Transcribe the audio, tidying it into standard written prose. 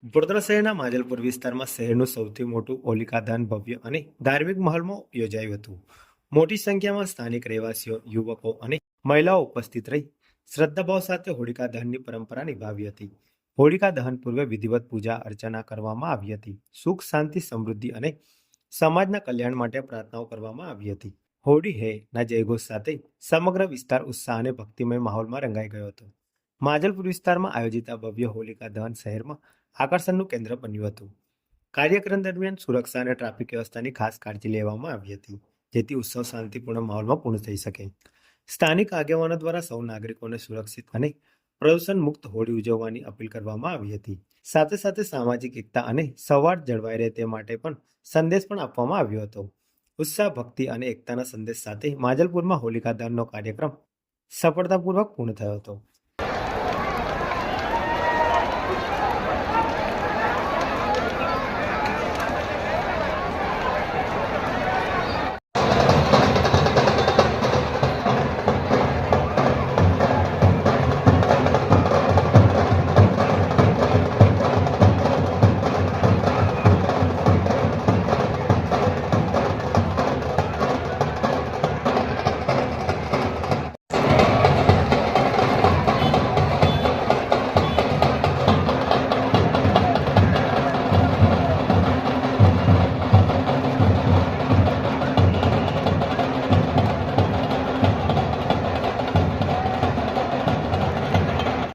વડોદરા શહેરના માજલપુર વિસ્તારમાં શહેરનું સૌથી મોટું હોલિકા દહન ભવ્ય અને ધાર્મિક માહોલમાં યોજાયું હતું. મોટી સંખ્યામાં સ્થાનિક રહેવાસીઓ, યુવકો અને મહિલાઓ ઉપસ્થિત રહી શ્રદ્ધાભાવ સાથે હોલિકા દહનની પરંપરા નિભાવી હતી. હોલિકા દહન પૂર્વે વિધિવત પૂજા અર્ચના કરવામાં આવી હતી. સુખ, શાંતિ, સમૃદ્ધિ અને સમાજના કલ્યાણ માટે પ્રાર્થનાઓ કરવામાં આવી હતી. હોળી હે ના જયઘોષ સાથે સમગ્ર વિસ્તાર ઉત્સાહ અને ભક્તિમય માહોલમાં રંગાઈ ગયો હતો. માજલપુર વિસ્તારમાં આયોજિત આ ભવ્ય હોલિકા દહન શહેરમાં આકર્ષણનું કેન્દ્ર બન્યું હતું. કાર્યક્રમ દરમિયાન સુરક્ષા અને ટ્રાફિક વ્યવસ્થાની ખાસ કાળજી લેવામાં આવી હતી, જેથી ઉત્સવ શાંતિપૂર્ણ માહોલમાં પૂર્ણ થઈ શકે. સ્થાનિક આગેવાનો દ્વારા સૌ નાગરિકોને સુરક્ષિત અને પ્રદૂષણ મુક્ત હોળી ઉજવવાની અપીલ કરવામાં આવી હતી. સાથે સાથે સામાજિક એકતા અને સૌહાર્દ જળવાઈ રહે તે માટે પણ સંદેશ પણ આપવામાં આવ્યો હતો. ઉત્સાહ, ભક્તિ અને એકતાના સંદેશ સાથે માજલપુરમાં હોલિકા દહનનો કાર્યક્રમ સફળતાપૂર્વક પૂર્ણ થયો હતો.